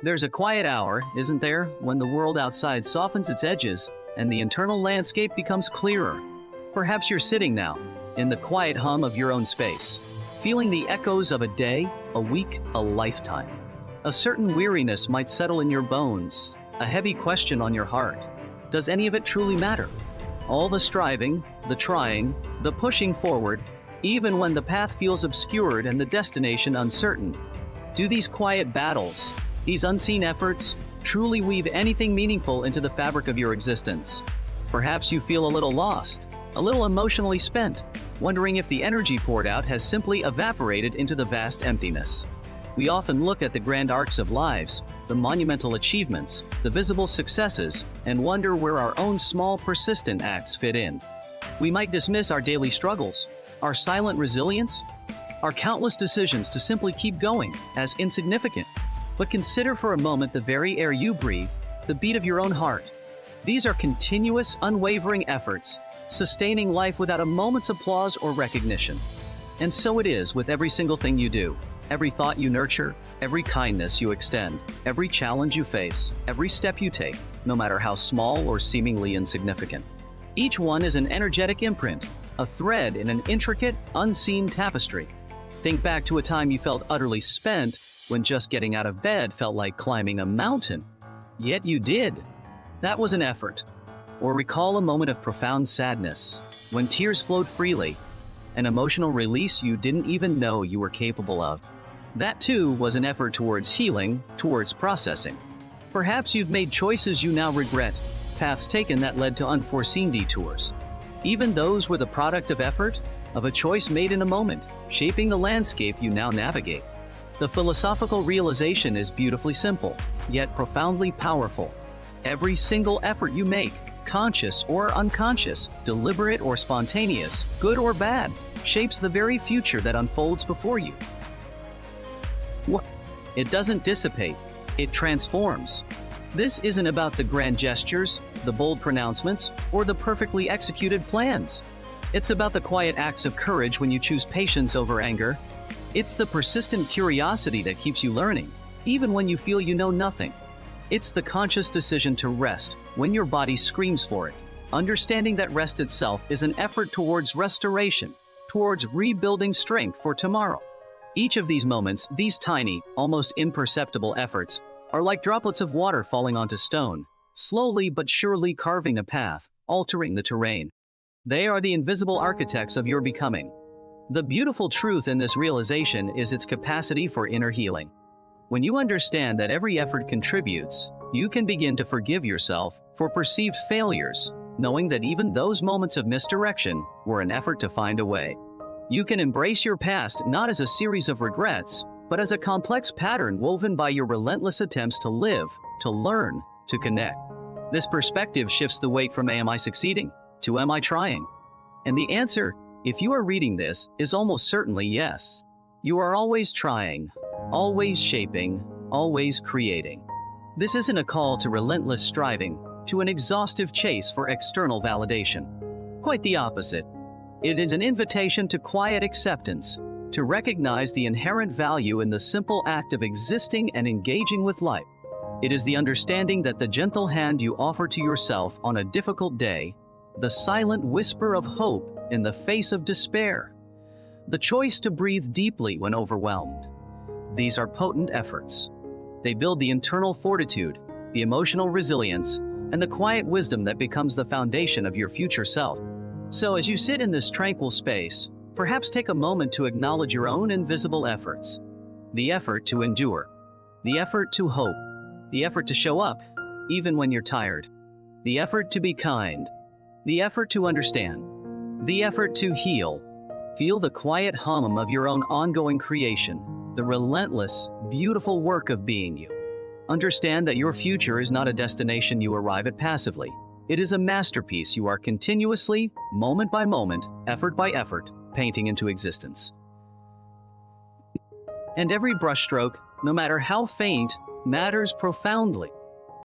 There's a quiet hour, isn't there, when the world outside softens its edges and the internal landscape becomes clearer. Perhaps you're sitting now, in the quiet hum of your own space, feeling the echoes of a day, a week, a lifetime. A certain weariness might settle in your bones, a heavy question on your heart. Does any of it truly matter? All the striving, the trying, the pushing forward, even when the path feels obscured and the destination uncertain. Do these quiet battles, these unseen efforts, truly weave anything meaningful into the fabric of your existence? Perhaps you feel a little lost, a little emotionally spent, wondering if the energy poured out has simply evaporated into the vast emptiness. We often look at the grand arcs of lives, the monumental achievements, the visible successes, and wonder where our own small, persistent acts fit in. We might dismiss our daily struggles, our silent resilience, our countless decisions to simply keep going as insignificant. But consider for a moment the very air you breathe, the beat of your own heart. These are continuous, unwavering efforts, sustaining life without a moment's applause or recognition. And so it is with every single thing you do, every thought you nurture, every kindness you extend, every challenge you face, every step you take, no matter how small or seemingly insignificant. Each one is an energetic imprint, a thread in an intricate, unseen tapestry. Think back to a time you felt utterly spent, when just getting out of bed felt like climbing a mountain. Yet you did. That was an effort. Or recall a moment of profound sadness, when tears flowed freely, an emotional release you didn't even know you were capable of. That too was an effort towards healing, towards processing. Perhaps you've made choices you now regret, paths taken that led to unforeseen detours. Even those were the product of effort, of a choice made in a moment, shaping the landscape you now navigate. The philosophical realization is beautifully simple, yet profoundly powerful. Every single effort you make, conscious or unconscious, deliberate or spontaneous, good or bad, shapes the very future that unfolds before you. It doesn't dissipate, it transforms. This isn't about the grand gestures, the bold pronouncements, or the perfectly executed plans. It's about the quiet acts of courage when you choose patience over anger. It's the persistent curiosity that keeps you learning, even when you feel you know nothing. It's the conscious decision to rest when your body screams for it, understanding that rest itself is an effort towards restoration, towards rebuilding strength for tomorrow. Each of these moments, these tiny, almost imperceptible efforts, are like droplets of water falling onto stone, slowly but surely carving a path, altering the terrain. They are the invisible architects of your becoming. The beautiful truth in this realization is its capacity for inner healing. When you understand that every effort contributes, you can begin to forgive yourself for perceived failures, knowing that even those moments of misdirection were an effort to find a way. You can embrace your past not as a series of regrets, but as a complex pattern woven by your relentless attempts to live, to learn, to connect. This perspective shifts the weight from "am I succeeding?" to "am I trying?" And the answer, if you are reading this, is almost certainly yes. You are always trying, always shaping, always creating. This isn't a call to relentless striving, to an exhaustive chase for external validation. Quite the opposite. It is an invitation to quiet acceptance, to recognize the inherent value in the simple act of existing and engaging with life. It is the understanding that the gentle hand you offer to yourself on a difficult day, the silent whisper of hope in the face of despair, the choice to breathe deeply when overwhelmed. These are potent efforts. They build the internal fortitude, the emotional resilience, and the quiet wisdom that becomes the foundation of your future self. So as you sit in this tranquil space, perhaps take a moment to acknowledge your own invisible efforts. The effort to endure, the effort to hope, the effort to show up, even when you're tired, the effort to be kind, the effort to understand, the effort to heal. Feel the quiet hum of your own ongoing creation, the relentless, beautiful work of being you. Understand that your future is not a destination you arrive at passively. It is a masterpiece you are continuously, moment by moment, effort by effort, painting into existence. And every brushstroke, no matter how faint, matters profoundly.